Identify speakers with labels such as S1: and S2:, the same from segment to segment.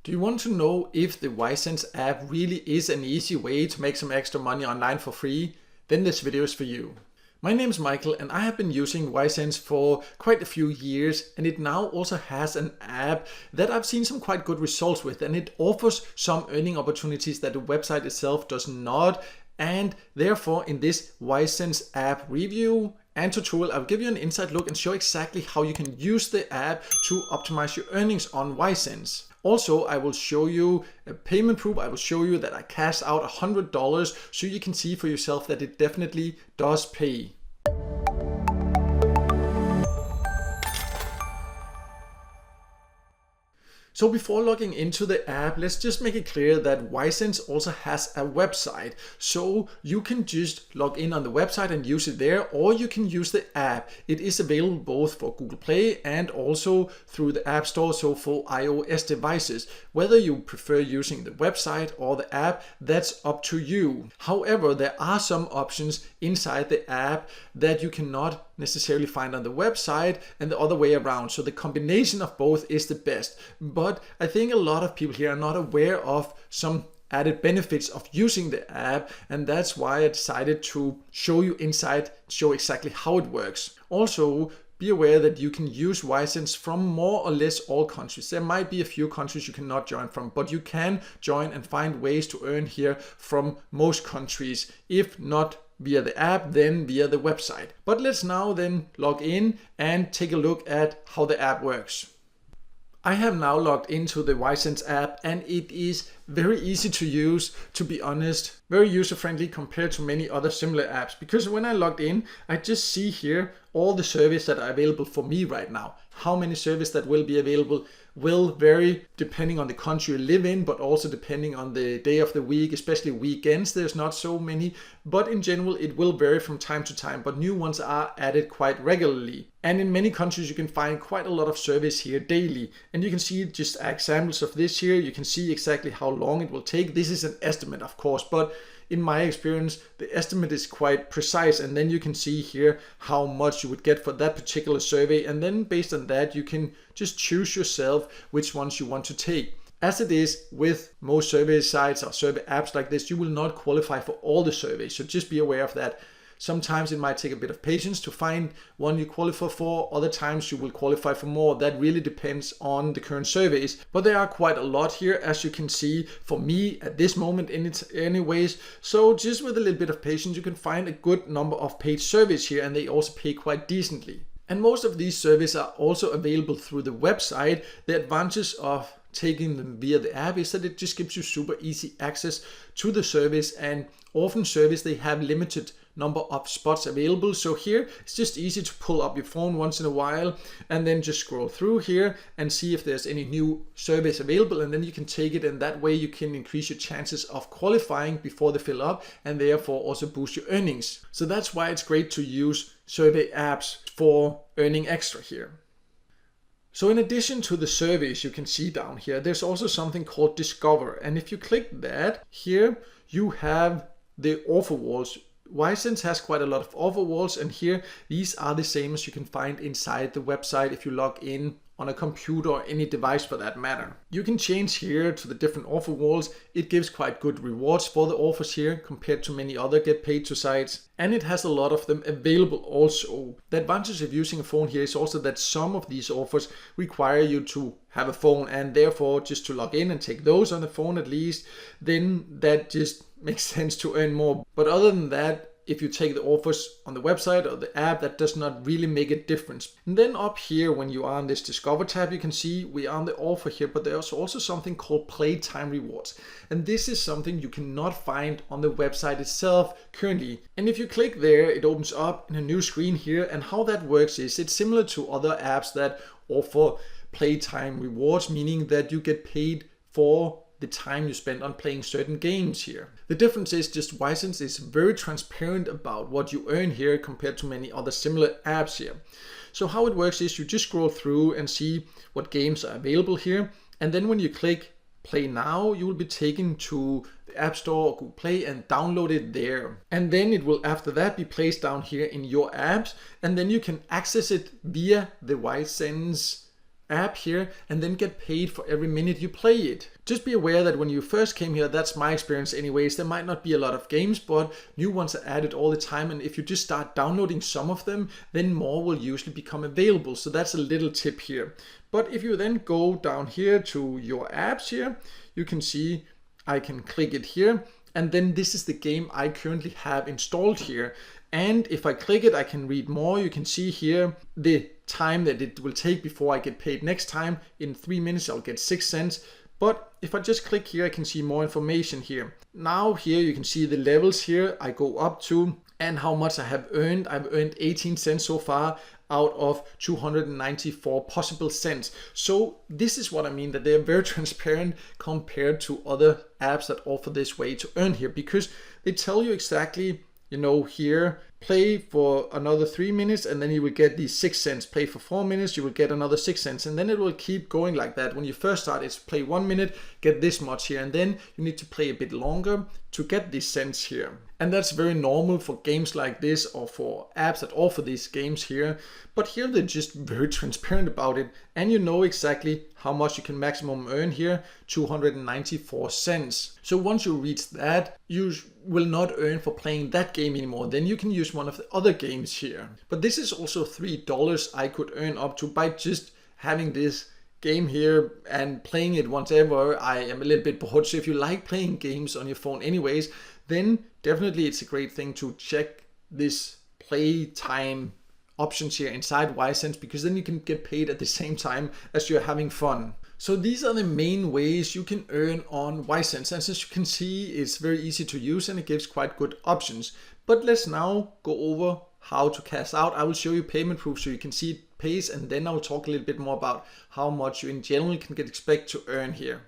S1: Do you want to know if the ySense app really is an easy way to make some extra money online for free? Then this video is for you. My name is Michael and I have been using ySense for quite a few years, and it now also has an app that I've seen some quite good results with, and it offers some earning opportunities that the website itself does not. And therefore in this ySense app review and tutorial, I'll give you an inside look and show exactly how you can use the app to optimize your earnings on ySense. Also, I will show you a payment proof. I will show you that I cashed out $100 so you can see for yourself that it definitely does pay. So before logging into the app, let's just make it clear that ySense also has a website. So you can just log in on the website and use it there, or you can use the app. It is available both for Google Play and also through the App Store, so for iOS devices. Whether you prefer using the website or the app, that's up to you. However, there are some options inside the app that you cannot necessarily find on the website, and the other way around. So the combination of both is the best. But I think a lot of people here are not aware of some added benefits of using the app, and that's why I decided to show you inside, show exactly how it works. Also, be aware that you can use ySense from more or less all countries. There might be a few countries you cannot join from, but you can join and find ways to earn here from most countries. If not via the app, then via the website. But let's now then log in and take a look at how the app works. I have now logged into the ySense app, and it is very easy to use, to be honest, very user-friendly compared to many other similar apps, because when I logged in, I just see here all the services that are available for me right now. How many services that will be available will vary depending on the country you live in, but also depending on the day of the week, especially weekends. There's not so many, but in general it will vary from time to time, but new ones are added quite regularly. And in many countries you can find quite a lot of service here daily, and you can see just examples of this here. You can see exactly how long it will take. This is an estimate, of course, but in my experience, the estimate is quite precise, and then you can see here how much you would get for that particular survey, and then based on that you can just choose yourself which ones you want to take. As it is with most survey sites or survey apps like this, you will not qualify for all the surveys, so just be aware of that. Sometimes it might take a bit of patience to find one you qualify for. Other times you will qualify for more. That really depends on the current surveys. But there are quite a lot here, as you can see, for me at this moment in it anyways. So just with a little bit of patience, you can find a good number of paid surveys here, and they also pay quite decently. And most of these surveys are also available through the website. The advantage of taking them via the app is that it just gives you super easy access to the service, and often surveys they have limited number of spots available. So here it's just easy to pull up your phone once in a while and then just scroll through here and see if there's any new surveys available, and then you can take it, and that way you can increase your chances of qualifying before they fill up, and therefore also boost your earnings. So that's why it's great to use survey apps for earning extra here. So in addition to the surveys you can see down here, there's also something called Discover, and if you click that, here you have the offer walls. ySense has quite a lot of offer walls, and here these are the same as you can find inside the website if you log in on a computer or any device for that matter. You can change here to the different offer walls. It gives quite good rewards for the offers here compared to many other get paid to sites, and it has a lot of them available also. The advantage of using a phone here is also that some of these offers require you to have a phone, and therefore just to log in and take those on the phone at least, then that just makes sense to earn more. But other than that, if you take the offers on the website or the app, that does not really make a difference. And then up here, when you are on this Discover tab, you can see we are on the offer here, but there's also something called Playtime Rewards. And this is something you cannot find on the website itself currently. And if you click there, it opens up in a new screen here. And how that works is it's similar to other apps that offer Playtime Rewards, meaning that you get paid for the time you spend on playing certain games here. The difference is just ySense is very transparent about what you earn here compared to many other similar apps here. So how it works is you just scroll through and see what games are available here, and then when you click Play Now, you will be taken to the App Store or Google Play and download it there. And then it will after that be placed down here in your apps, and then you can access it via the ySense app here and then get paid for every minute you play it. Just be aware that when you first came here, that's my experience anyways, there might not be a lot of games, but new ones are added all the time, and if you just start downloading some of them, then more will usually become available. So that's a little tip here. But if you then go down here to your apps here, you can see I can click it here, and then this is the game I currently have installed here. And if I click it, I can read more. You can see here the time that it will take before I get paid next time. In 3 minutes, I'll get 6 cents. But if I just click here, I can see more information here. Now here you can see the levels here I go up to and how much I have earned. I've earned 18 cents so far out of 294 possible cents. So this is what I mean, that they're very transparent compared to other apps that offer this way to earn here, because they tell you exactly, you know, here, play for another 3 minutes and then you will get these 6 cents. Play for 4 minutes, you will get another 6 cents. And then it will keep going like that. When you first start, it's play 1 minute, get this much here. And then you need to play a bit longer to get these cents here. And that's very normal for games like this or for apps that offer these games here. But here they're just very transparent about it. And you know exactly how much you can maximum earn here, 294 cents. So once you reach that, you will not earn for playing that game anymore. Then you can use one of the other games here. But this is also $3 I could earn up to by just having this game here and playing it whenever I am a little bit bored. So if you like playing games on your phone anyways, then definitely it's a great thing to check this playtime options here inside ySense, because then you can get paid at the same time as you're having fun. So these are the main ways you can earn on ySense. And as you can see, it's very easy to use and it gives quite good options. But let's now go over how to cash out. I will show you payment proof so you can see it pays, and then I'll talk a little bit more about how much you in general can expect to earn here.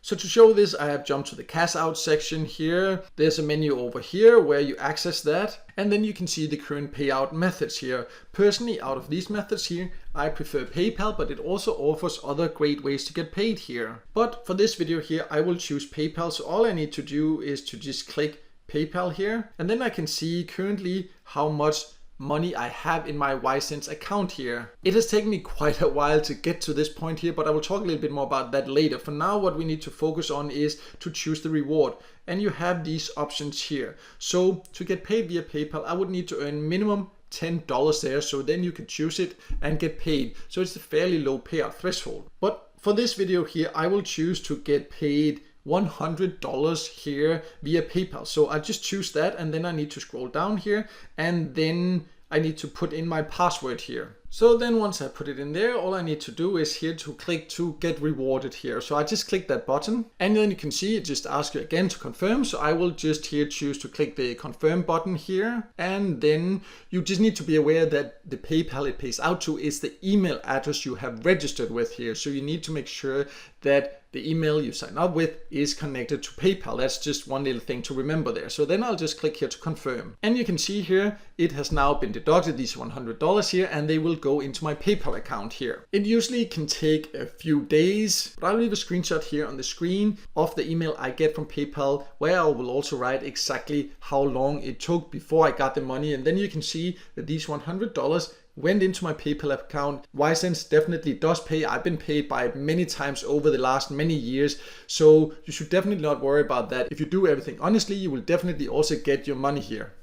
S1: So to show this, I have jumped to the cash out section here. There's a menu over here where you access that, and then you can see the current payout methods here. Personally, out of these methods here, I prefer PayPal, but it also offers other great ways to get paid here. But for this video here, I will choose PayPal. So all I need to do is to just click PayPal here, and then I can see currently how much money I have in my ySense account here. It has taken me quite a while to get to this point here, but I will talk a little bit more about that later. For now, what we need to focus on is to choose the reward, and you have these options here. So to get paid via PayPal, I would need to earn minimum $10 there, so then you can choose it and get paid. So it's a fairly low payout threshold. But for this video here, I will choose to get paid $100 here via PayPal. So I just choose that, and then I need to scroll down here, and then I need to put in my password here. So then once I put it in there, all I need to do is here to click to get rewarded here. So I just click that button, and then you can see it just asks you again to confirm. So I will just here choose to click the confirm button here. And then you just need to be aware that the PayPal it pays out to is the email address you have registered with here. So you need to make sure that the email you sign up with is connected to PayPal. That's just one little thing to remember there. So then I'll just click here to confirm. And you can see here, it has now been deducted, these $100 here, and they will go into my PayPal account here. It usually can take a few days, but I'll leave a screenshot here on the screen of the email I get from PayPal, where I will also write exactly how long it took before I got the money. And then you can see that these $100 went into my PayPal account. ySense definitely does pay. I've been paid by it many times over the last many years, so you should definitely not worry about that. If you do everything honestly, you will definitely also get your money here.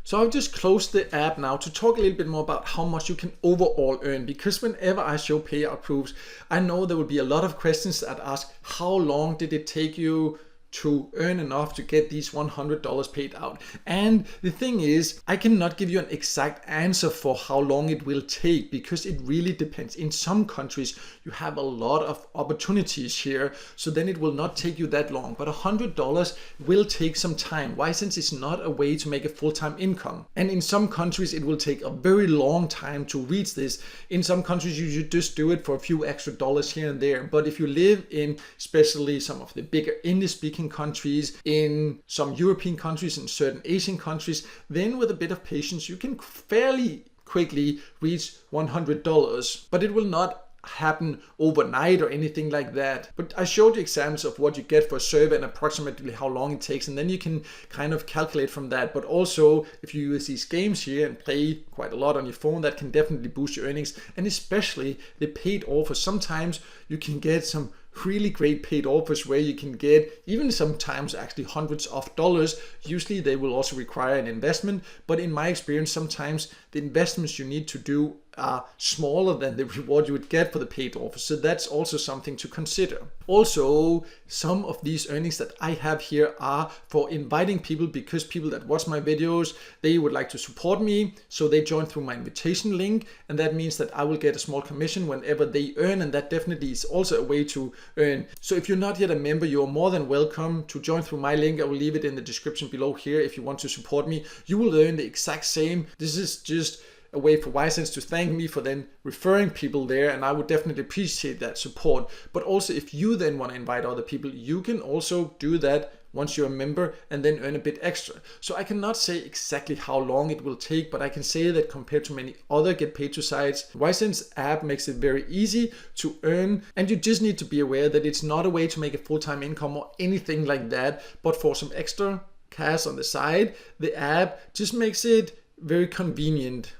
S1: So I've just closed the app now to talk a little bit more about how much you can overall earn, because whenever I show payout proofs, I know there will be a lot of questions that ask, how long did it take you to earn enough to get these $100 paid out? And the thing is, I cannot give you an exact answer for how long it will take, because it really depends. In some countries, you have a lot of opportunities here, so then it will not take you that long. But $100 will take some time. ySense is not a way to make a full-time income. And in some countries, it will take a very long time to reach this. In some countries, you should just do it for a few extra dollars here and there. But if you live in especially some of the bigger English-speaking countries, in some European countries, and certain Asian countries, then with a bit of patience you can fairly quickly reach $100, but it will not happen overnight or anything like that. But I showed you examples of what you get for a survey and approximately how long it takes, and then you can kind of calculate from that. But also, if you use these games here and play quite a lot on your phone, that can definitely boost your earnings, and especially the paid offers. Sometimes you can get some really great paid offers where you can get even sometimes actually hundreds of dollars. Usually they will also require an investment, but in my experience sometimes the investments you need to do are smaller than the reward you would get for the paid offer. So that's also something to consider. Also, some of these earnings that I have here are for inviting people, because people that watch my videos, they would like to support me, so they join through my invitation link, and that means that I will get a small commission whenever they earn, and that definitely is also a way to earn. So if you're not yet a member, you're more than welcome to join through my link. I will leave it in the description below here if you want to support me. You will earn the exact same. This is just a way for ySense to thank me for then referring people there, and I would definitely appreciate that support. But also, if you then want to invite other people, you can also do that once you're a member and then earn a bit extra. So I cannot say exactly how long it will take, but I can say that compared to many other get paid to sites, ySense app makes it very easy to earn, and you just need to be aware that it's not a way to make a full-time income or anything like that, but for some extra cash on the side, the app just makes it very convenient.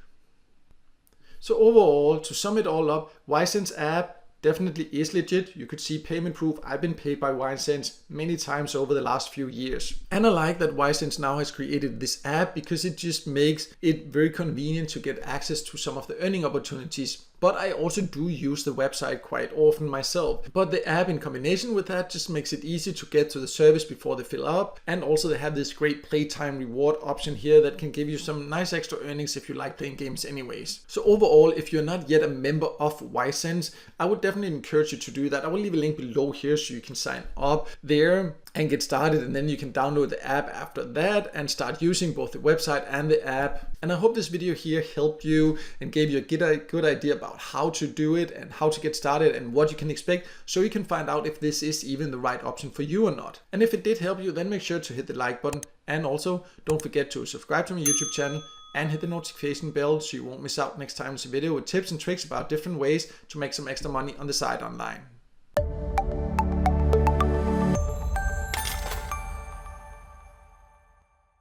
S1: So overall, to sum it all up, ySense app definitely is legit. You could see payment proof. I've been paid by ySense many times over the last few years. And I like that ySense now has created this app because it just makes it very convenient to get access to some of the earning opportunities. But I also do use the website quite often myself. But the app in combination with that just makes it easy to get to the service before they fill up. And also they have this great playtime reward option here that can give you some nice extra earnings if you like playing games anyways. So overall, if you're not yet a member of ySense, I would definitely encourage you to do that. I will leave a link below here so you can sign up there and get started, and then you can download the app after that and start using both the website and the app. And I hope this video here helped you and gave you a good idea about how to do it and how to get started and what you can expect, so you can find out if this is even the right option for you or not. And if it did help you, then make sure to hit the like button, and also don't forget to subscribe to my YouTube channel and hit the notification bell so you won't miss out next time there's a video with tips and tricks about different ways to make some extra money on the side online.